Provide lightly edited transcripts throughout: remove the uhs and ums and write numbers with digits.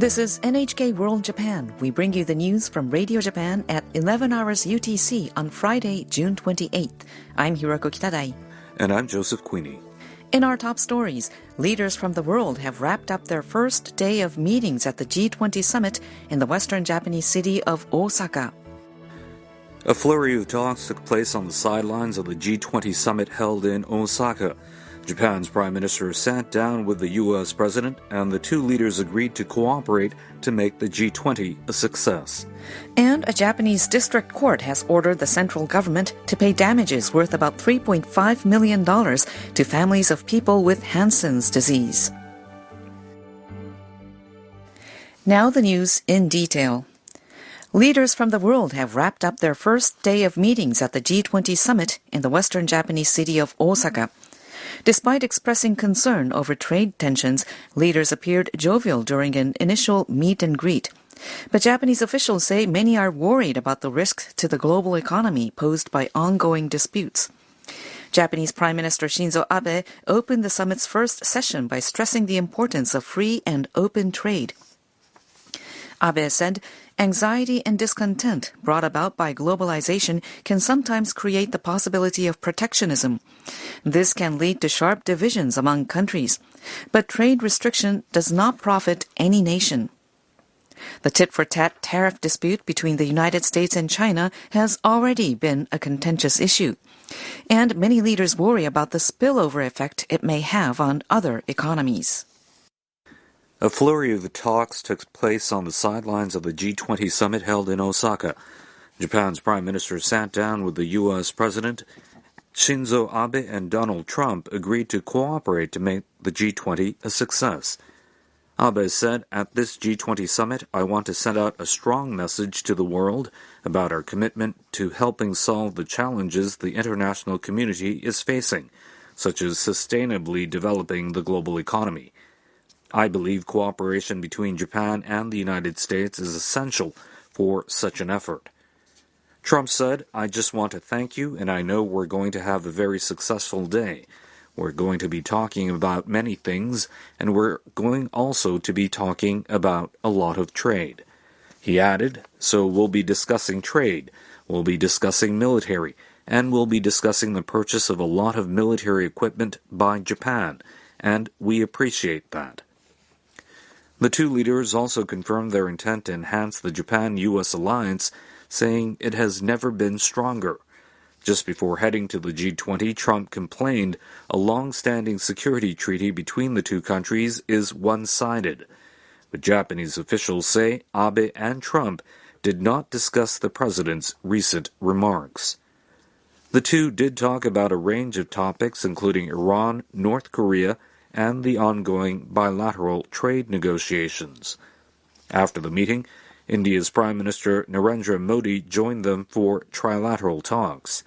This is NHK World Japan. We bring you the news from Radio Japan at 11 hours UTC on Friday, June 28th. I'm Hiroko Kitadai. And I'm Joseph Queenie. In our top stories, leaders from the world have wrapped up their first day of meetings at the G20 Summit in the western Japanese city of Osaka. A flurry of talks took place on the sidelines of the G20 Summit held in Osaka. Japan's Prime Minister sat down with the U.S. President, and the two leaders agreed to cooperate to make the G20 a success. And a Japanese district court has ordered the central government to pay damages worth about $3.5 million to families of people with Hansen's disease. Now the news in detail. Leaders from the world have wrapped up their first day of meetings at the G20 Summit in the western Japanese city of Osaka. Despite expressing concern over trade tensions, leaders appeared jovial during an initial meet and greet. But Japanese officials say many are worried about the risks to the global economy posed by ongoing disputes. Japanese Prime Minister Shinzo Abe opened the summit's first session by stressing the importance of free and open trade. Abe said, "Anxiety and discontent brought about by globalization can sometimes create the possibility of protectionism. This can lead to sharp divisions among countries, but trade restriction does not profit any nation." The tit-for-tat tariff dispute between the United States and China has already been a contentious issue, and many leaders worry about the spillover effect it may have on other economies. A flurry of the talks took place on the sidelines of the G20 Summit held in Osaka. Japan's Prime Minister sat down with the U.S. President. Shinzo Abe and Donald Trump agreed to cooperate to make the G20 a success. Abe said, "At this G20 Summit, I want to send out a strong message to the world about our commitment to helping solve the challenges the international community is facing, such as sustainably developing the global economy. I believe cooperation between Japan and the United States is essential for such an effort." Trump said, "I just want to thank you, and I know we're going to have a very successful day. We're going to be talking about many things, and we're going also to be talking about a lot of trade." He added, "So we'll be discussing trade, we'll be discussing military, and we'll be discussing the purchase of a lot of military equipment by Japan, and we appreciate that." The two leaders also confirmed their intent to enhance the Japan-U.S. alliance, saying it has never been stronger. Just before heading to the G20, Trump complained a long-standing security treaty between the two countries is one-sided. But Japanese officials say Abe and Trump did not discuss the president's recent remarks. The two did talk about a range of topics, including Iran, North Korea, and the ongoing bilateral trade negotiations. After the meeting, India's Prime Minister Narendra Modi joined them for trilateral talks.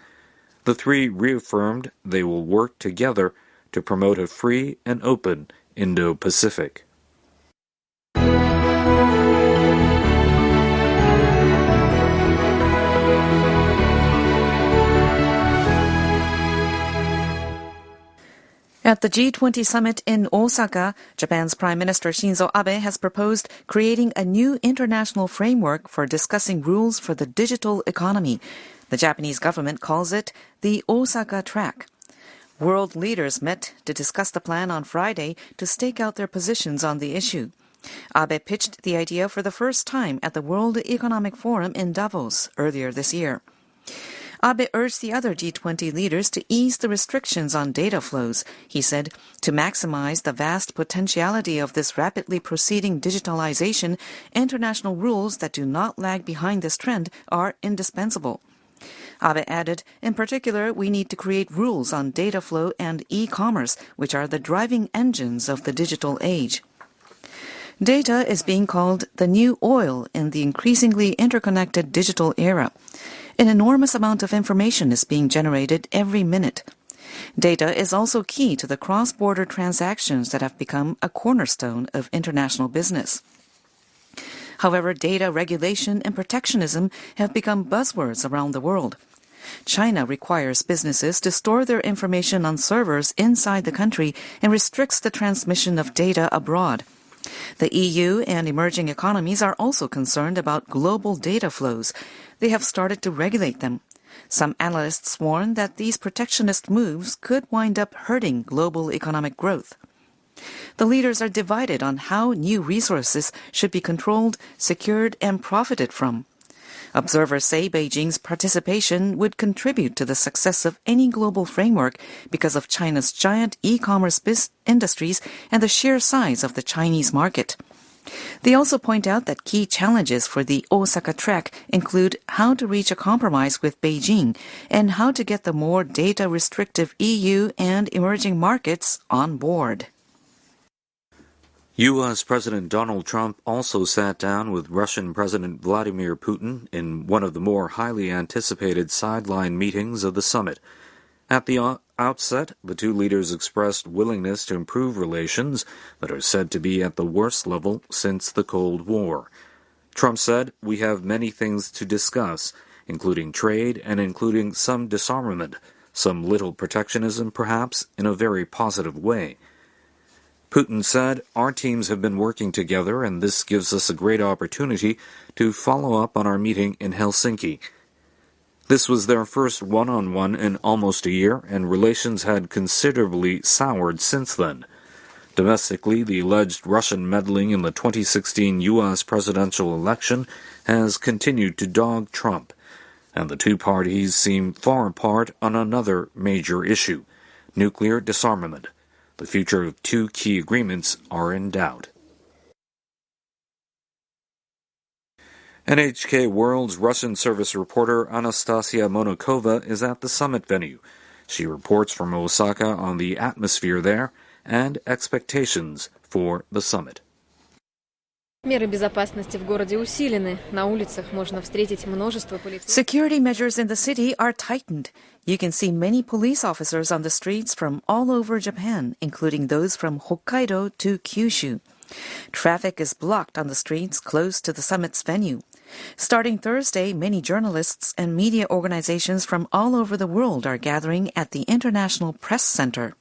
The three reaffirmed they will work together to promote a free and open Indo-Pacific. At the G20 Summit in Osaka, Japan's Prime Minister Shinzo Abe has proposed creating a new international framework for discussing rules for the digital economy. The Japanese government calls it the Osaka Track. World leaders met to discuss the plan on Friday to stake out their positions on the issue. Abe pitched the idea for the first time at the World Economic Forum in Davos earlier this year. Abe urged the other G20 leaders to ease the restrictions on data flows. He said, "To maximize the vast potentiality of this rapidly proceeding digitalization, international rules that do not lag behind this trend are indispensable." Abe added, "In particular, we need to create rules on data flow and e-commerce, which are the driving engines of the digital age." Data is being called the new oil in the increasingly interconnected digital era. An enormous amount of information is being generated every minute. Data is also key to the cross-border transactions that have become a cornerstone of international business. However, data regulation and protectionism have become buzzwords around the world. China requires businesses to store their information on servers inside the country and restricts the transmission of data abroad. The EU and emerging economies are also concerned about global data flows. They have started to regulate them. Some analysts warn that these protectionist moves could wind up hurting global economic growth. The leaders are divided on how new resources should be controlled, secured, and profited from. Observers say Beijing's participation would contribute to the success of any global framework because of China's giant e-commerce industries and the sheer size of the Chinese market. They also point out that key challenges for the Osaka track include how to reach a compromise with Beijing and how to get the more data-restrictive EU and emerging markets on board. U.S. President Donald Trump also sat down with Russian President Vladimir Putin in one of the more highly anticipated sideline meetings of the summit. At the outset, the two leaders expressed willingness to improve relations that are said to be at the worst level since the Cold War. Trump said, "We have many things to discuss, including trade and including some disarmament, some little protectionism perhaps, in a very positive way." Putin said, "Our teams have been working together and this gives us a great opportunity to follow up on our meeting in Helsinki." This was their first one-on-one in almost a year, and relations had considerably soured since then. Domestically, the alleged Russian meddling in the 2016 U.S. presidential election has continued to dog Trump, and the two parties seem far apart on another major issue, nuclear disarmament. The future of two key agreements are in doubt. NHK World's Russian service reporter Anastasia Monokova is at the summit venue. She reports from Osaka on the atmosphere there and expectations for the summit. Security measures in the city are tightened. You can see many police officers on the streets from all over Japan, including those from Hokkaido to Kyushu. Traffic is blocked on the streets close to the summit's venue. Starting Thursday, many journalists and media organizations from all over the world are gathering at the International Press Center.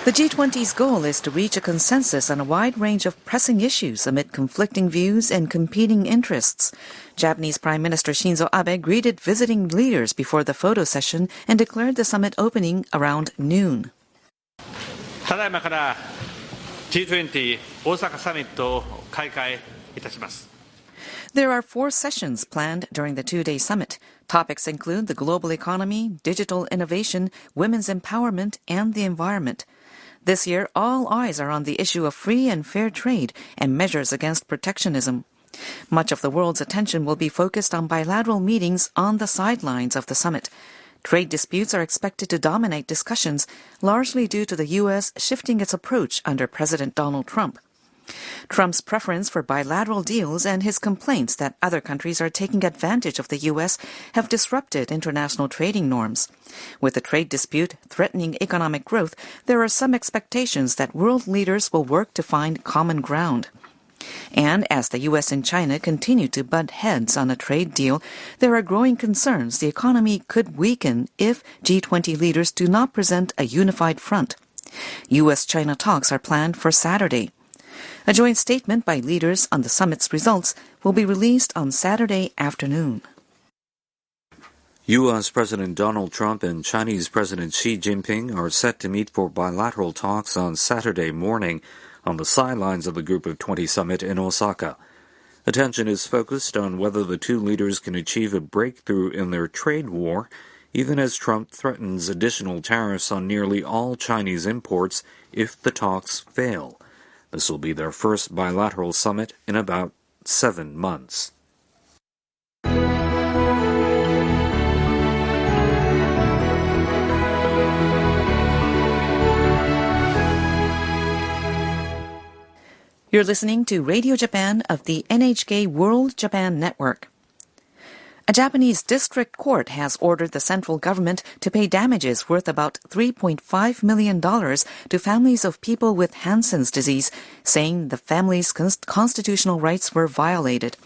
The G20's goal is to reach a consensus on a wide range of pressing issues amid conflicting views and competing interests. Japanese Prime Minister Shinzo Abe greeted visiting leaders before the photo session and declared the summit opening around noon. G20 Osaka Summit を開会いたします。 There are 4 sessions planned during the 2-day summit. Topics include the global economy, digital innovation, women's empowerment, and the environment. This year, all eyes are on the issue of free and fair trade and measures against protectionism. Much of the world's attention will be focused on bilateral meetings on the sidelines of the summit. Trade disputes are expected to dominate discussions, largely due to the U.S. shifting its approach under President Donald Trump. Trump's preference for bilateral deals and his complaints that other countries are taking advantage of the U.S. have disrupted international trading norms. With the trade dispute threatening economic growth, there are some expectations that world leaders will work to find common ground. And as the U.S. and China continue to butt heads on a trade deal, there are growing concerns the economy could weaken if G20 leaders do not present a unified front. U.S.-China talks are planned for Saturday. A joint statement by leaders on the summit's results will be released on Saturday afternoon. U.S. President Donald Trump and Chinese President Xi Jinping are set to meet for bilateral talks on Saturday morning on the sidelines of the Group of 20 Summit in Osaka. Attention is focused on whether the two leaders can achieve a breakthrough in their trade war, even as Trump threatens additional tariffs on nearly all Chinese imports if the talks fail. This will be their first bilateral summit in about 7 months. You're listening to Radio Japan of the NHK World Japan Network. A Japanese district court has ordered the central government to pay damages worth about $3.5 million to families of people with Hansen's disease, saying the families' constitutional rights were violated.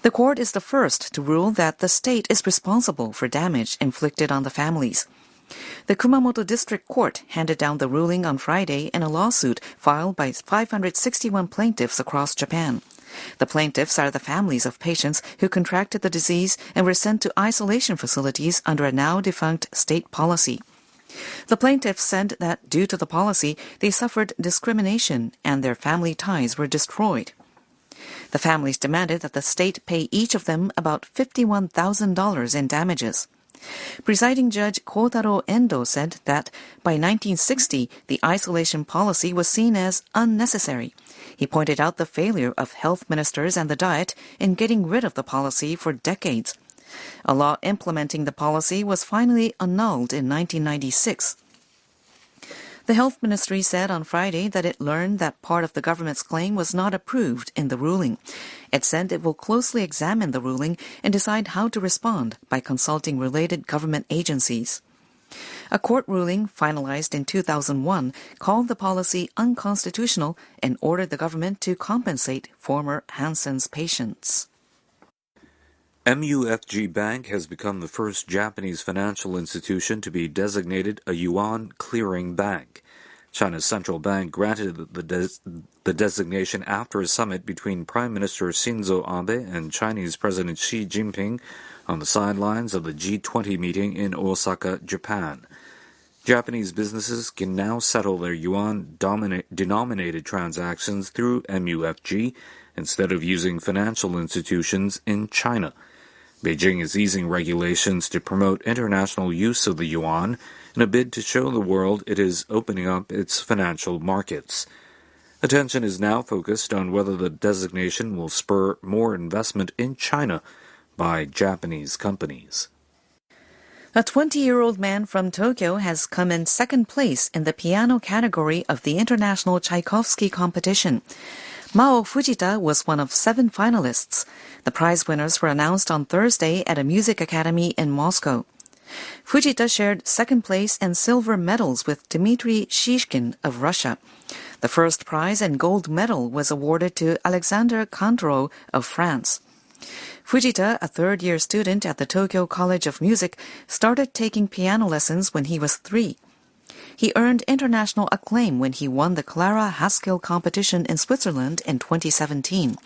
The court is the first to rule that the state is responsible for damage inflicted on the families. The Kumamoto District Court handed down the ruling on Friday in a lawsuit filed by 561 plaintiffs across Japan. The plaintiffs are the families of patients who contracted the disease and were sent to isolation facilities under a now-defunct state policy. The plaintiffs said that due to the policy, they suffered discrimination and their family ties were destroyed. The families demanded that the state pay each of them about $51,000 in damages. Presiding Judge Kotaro Endo said that by 1960, the isolation policy was seen as unnecessary. He pointed out the failure of health ministers and the Diet in getting rid of the policy for decades. A law implementing the policy was finally annulled in 1996. The Health Ministry said on Friday that it learned that part of the government's claim was not approved in the ruling. It said it will closely examine the ruling and decide how to respond by consulting related government agencies. A court ruling finalized in 2001 called the policy unconstitutional and ordered the government to compensate former Hansen's patients. MUFG Bank has become the first Japanese financial institution to be designated a Yuan clearing bank. China's central bank granted the designation after a summit between Prime Minister Shinzo Abe and Chinese President Xi Jinping on the sidelines of the G20 meeting in Osaka, Japan. Japanese businesses can now settle their yuan-denominated transactions through MUFG instead of using financial institutions in China. Beijing is easing regulations to promote international use of the yuan in a bid to show the world it is opening up its financial markets. Attention is now focused on whether the designation will spur more investment in China by Japanese companies. A 20-year-old man from Tokyo has come in second place in the piano category of the International Tchaikovsky competition. Mao Fujita was one of 7 finalists. The prize winners were announced on Thursday at a music academy in Moscow. Fujita shared second place and silver medals with Dmitry Shishkin of Russia. The first prize and gold medal was awarded to Alexander Kandro of France. Fujita, a third-year student at the Tokyo College of Music, started taking piano lessons when he was 3. He earned international acclaim when he won the Clara Haskell competition in Switzerland in 2017.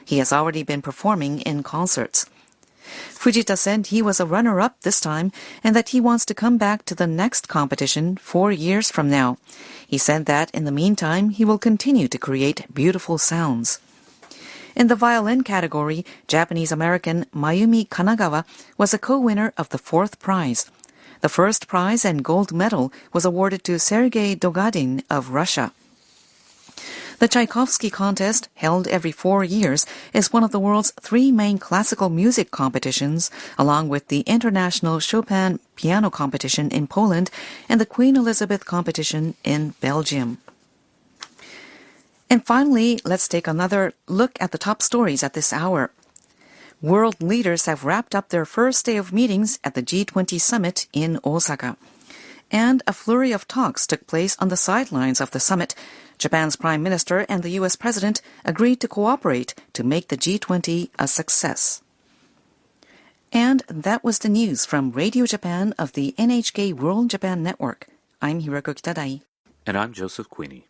He has already been performing in concerts. Fujita said he was a runner-up this time and that he wants to come back to the next competition 4 years from now. He said that in the meantime he will continue to create beautiful sounds. In the violin category, Japanese-American Mayumi Kanagawa was a co-winner of the 4th prize. The first prize and gold medal was awarded to Sergei Dogadin of Russia. The Tchaikovsky contest, held every 4 years, is one of the world's 3 main classical music competitions, along with the International Chopin Piano Competition in Poland and the Queen Elizabeth Competition in Belgium. And finally, let's take another look at the top stories at this hour. World leaders have wrapped up their first day of meetings at the G20 Summit in Osaka. And a flurry of talks took place on the sidelines of the summit. Japan's Prime Minister and the U.S. President agreed to cooperate to make the G20 a success. And that was the news from Radio Japan of the NHK World Japan Network. I'm Hiroko Kitadai. And I'm Joseph Queenie.